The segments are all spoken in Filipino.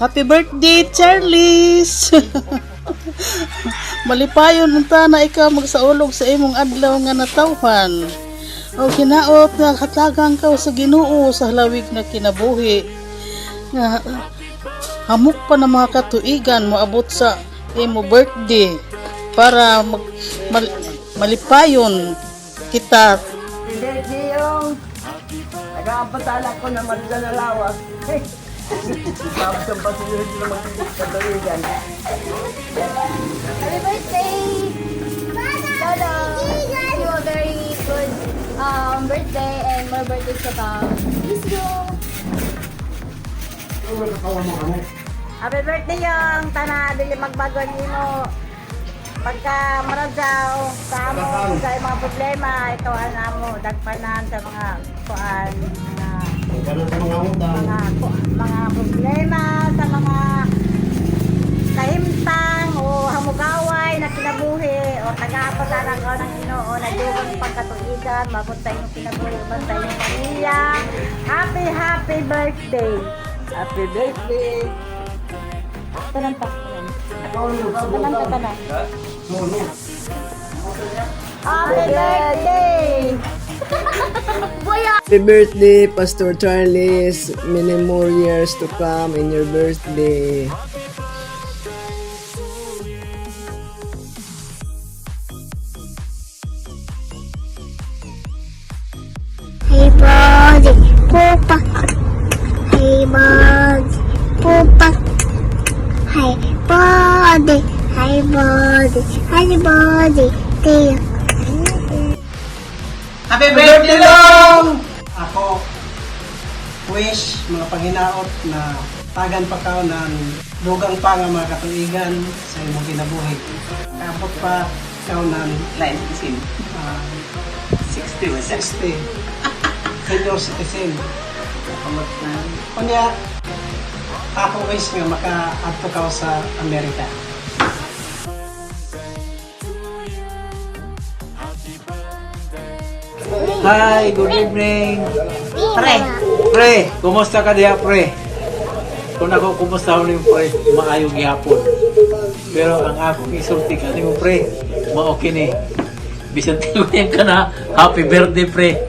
Happy birthday, Charles! Malipayon unta na ikaw magsaulog sa imong adlaw nga natawhan. O hinaot nga katagang ka sa Ginoo sa halawig na kinabuhi. Nga hamok pa na mga katuigan moabot sa imo birthday para malipayon kita. Hindi yung nag-aampatala ko na magdalalawas. Tapos ang pasunod na magkakadawigan. Happy birthday! Lolo! Wish you a very good birthday and more birthdays to come. Let's go! Happy birthday yung tana, dili magbago nimo. Pagka maradyaw sa amo sa mga problema, ito mo dagpanan sa mga kuan mga problema sa mga kahimtang o hamugaway na kinabuhi o taga-apataran ko ng Ginoo na dugang pagkatuigan, mabuntay yung kinabuhi, bantay yung pamilya. Happy birthday! Happy birthday! Tanan pa. Tanan pa tanan. Happy birthday! Happy birthday, Pastor Charles. Many more years to come in your birthday. Hey buddy, Papa. Hey buddy, Papa. Hey buddy, hey buddy, hey buddy, dear. Happy birthday long! Ako, wish mga paghinaot na tagan pa ka ng dugang pa nga mga katuigan sa imong kinabuhi. Kapot pa ikaw ng 19. 60 senior citizen. Kunya, ako wish nga maka-adto ka sa Amerika. Hi, good evening. Pre, kumusta ka diha, pre? Kung ako kumusta ni pre, maayong gihapon. Pero ang akong isulti ka mo, pre, ma-okay ni. Bisan tinuyan ka na, happy birthday, pre.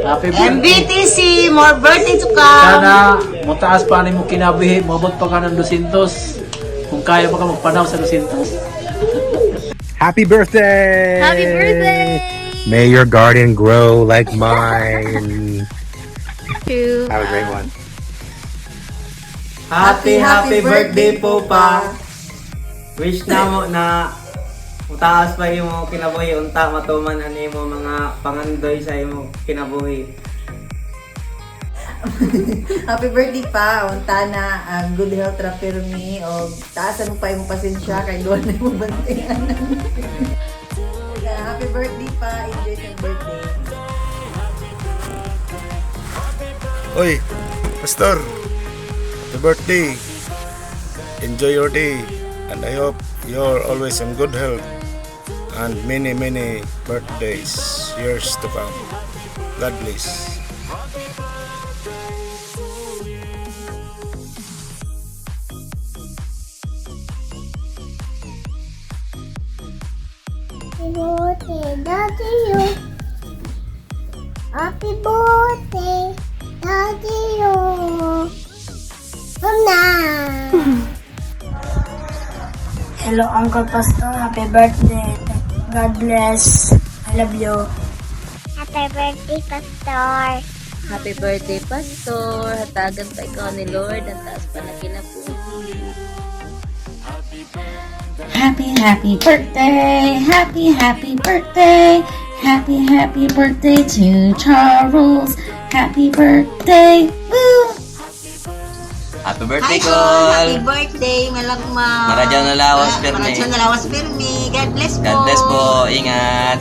Happy birthday. MBTC, more birthday to come! Sana, mataas pa mo kinabihi, mabot pa ka ng 200. Kung kaya pa ka magpanaw sa 200. Happy birthday! Happy birthday! May your garden grow like mine. To Have a great one. Happy birthday po pa. Wish na mo na utaas pa imo kinabuhi unta matuman ani mo mga pangandoy sa imo kinabuhi. Happy birthday pa, unta na good health ra pirmi o taasan mo pa yung pasensya kay duwan na mo bantayan. Happy birthday pa, enjoy your birthday. Oy, Pastor. Happy birthday. Enjoy your day. And I hope you're always in good health. And many birthdays, years to come. God bless. Happy birthday, Daddy, you. Mama. Hello, Uncle Pastor. Happy birthday. God bless. I love you. Happy birthday, Pastor. Happy birthday, Pastor. Hatagan pa ikaw ni Lord. Ang taas pa na kinabuhi. Happy birthday, happy birthday, happy birthday to Charles. Happy birthday, woo! Happy birthday, Happy Col! birthday, malagma. Maradyaw na lawas, Permi. Maradyaw na lawas, Permi. God bless po. God bless po. Ingat.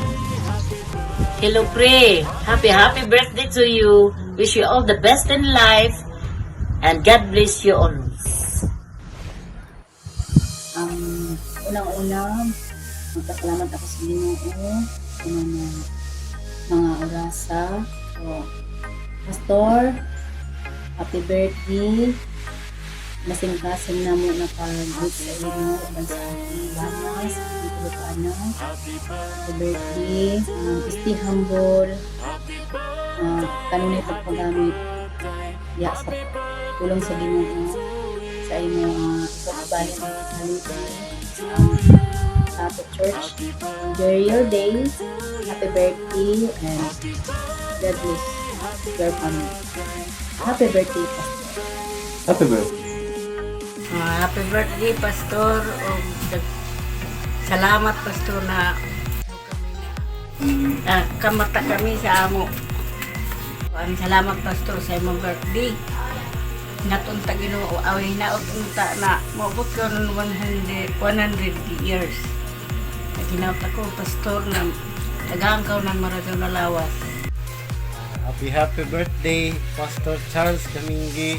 Hello, Pre. Happy birthday to you. Wish you all the best in life. And God bless you all. Unang-unang, magpasalamat ako sa Ginoo sa mga orasa. So, Pastor, happy birthday. Basing-kasing na mo nakag-greet sa inyo uban sa aking bana, sa aking Pilipino. Happy birthday. Stay humble. Kanunay pagpagamit. Ya sa tulong sa Ginoo sa imong pagbayan ng holiday sa ato church. Enjoy your day. Happy birthday and God bless your family. Happy birthday, Pastor. Happy birthday. Happy birthday, Pastor. Salamat, Pastor, na kamata kami sa amo. Salamat, Pastor, sa imong birthday. Natunta Ginoo away na unta na maabot ko ng 100 years. Naginaot ako, Pastor, na tagangkaw ng Maradona na lawas. Happy birthday, Pastor Charles Kamingi.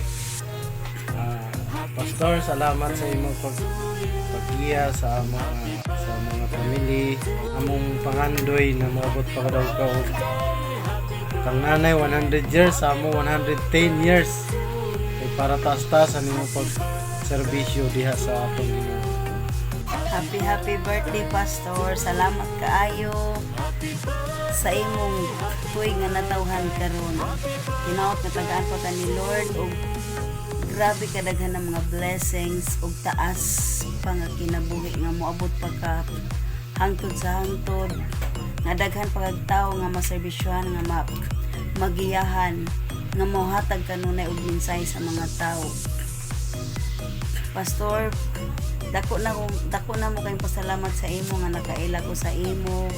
Pastor, salamat sa imong pag-iya sa mga family, among pangandoy na moabot pa daw ka og kang nanay 100 years, amo 110 years. Kay para taas-taas ang imong pag-serbisyo diha sa atong Ginoo. Happy birthday, Pastor. Salamat kaayo sa imong tuig nga natawhan karon. Hinaot nga tagaan pa ka ni Lord og grabe kadaghan ng mga blessings ug taas pa nga kinabuhi nga moabot pa ka hangtod sa hangtod. Nga daghan pa kag tawo nga maserbisyohan nga magiyahan nga mohatag kanunay og mensahe sa mga tawo. Pastor, dako na mo kayong pasalamat sa imo nga nakaila ko sa imo,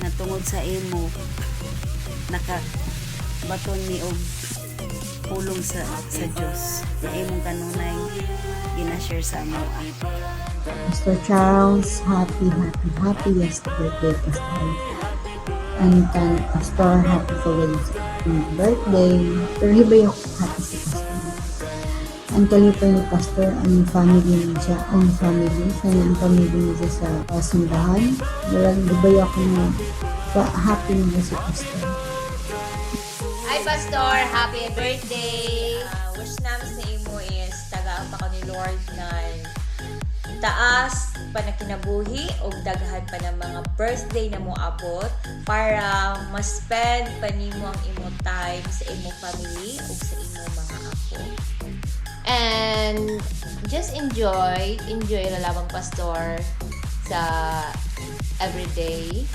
nga tungod sa imo nakabaton ni og pulong sa Dios na imong kanunay gina-share sa amo. Pastor Charles, happy yesterday, Pastor. And Pastor, happy for your birthday. Pero hiba yung happy si Pastor. Ang kalipa ni Pastor, ang family niya, ang family niya sa simbahan. Pero hiba ako na happy niya si Pastor. Hi, Pastor! Happy birthday! Wish namin sa imo is tagaan pa ko ni Lord na taas pa na kinabuhi o daghan pa ng mga birthday na mo abot para ma-spend pa nimo ang imo time sa imo family o sa imo mga apo. And just enjoy lalabang Pastor sa everyday.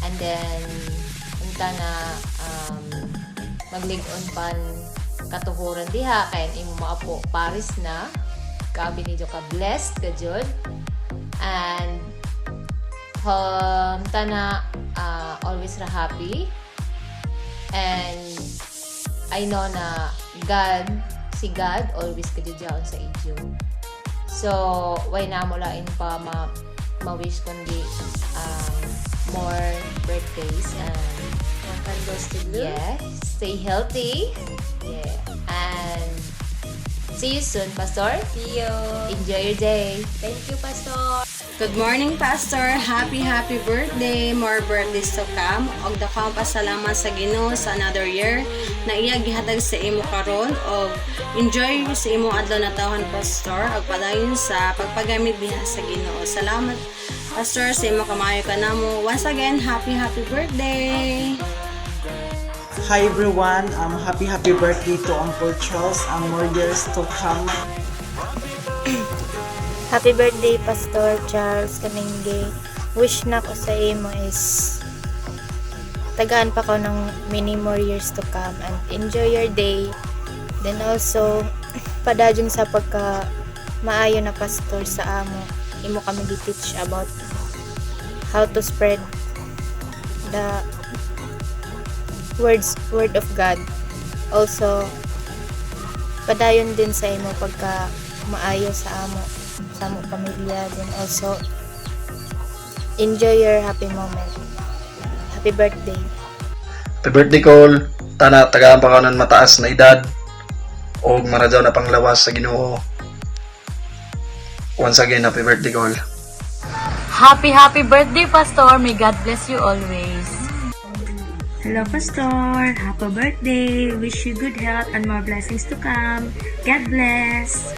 And then, unta na maglig-on pan katuhuran diha kaya imo maapo Paris na kabi nidyo ka blessed ka jud and tana always ra happy and I know na si God always ka jud sa inyo. So why na mo lain pa ma-wish kundi more birthdays and yes, stay healthy. Yeah. And see you soon, Pastor. See you. Enjoy your day. Thank you, Pastor. Good morning, Pastor. Happy birthday. More birthdays to come. Og dakang pasalamat sa Ginoo sa another year na iya gihatag sa imo karon og enjoy sa imong adlaw na tawhan, Pastor, og padayon sa pagpagamit diha sa Ginoo. Salamat, Pastor, sa imo kamayo kanamo. Once again, happy birthday. Hi everyone, happy birthday to Uncle Charles, more years to come. Happy birthday, Pastor Charles Kamingi. Wish na ko sa imo is tagaan pa ko ng many more years to come and enjoy your day. Then also, padadyon sa pagka maayo na pastor sa amo. Imo kami gi-teach about how to spread the word of God. Also, padayon din sa imo pagka maayo sa amo pamilya. Then also, enjoy your happy moment. Happy birthday. Happy birthday, Cole. Tana, tagaan pa ka ng mataas na edad o maradaw na panglawas sa Ginoo. Once again, happy birthday, Cole. Happy birthday, Pastor. May God bless you always. Hello, Pastor. Happy birthday. Wish you good health and more blessings to come. God bless.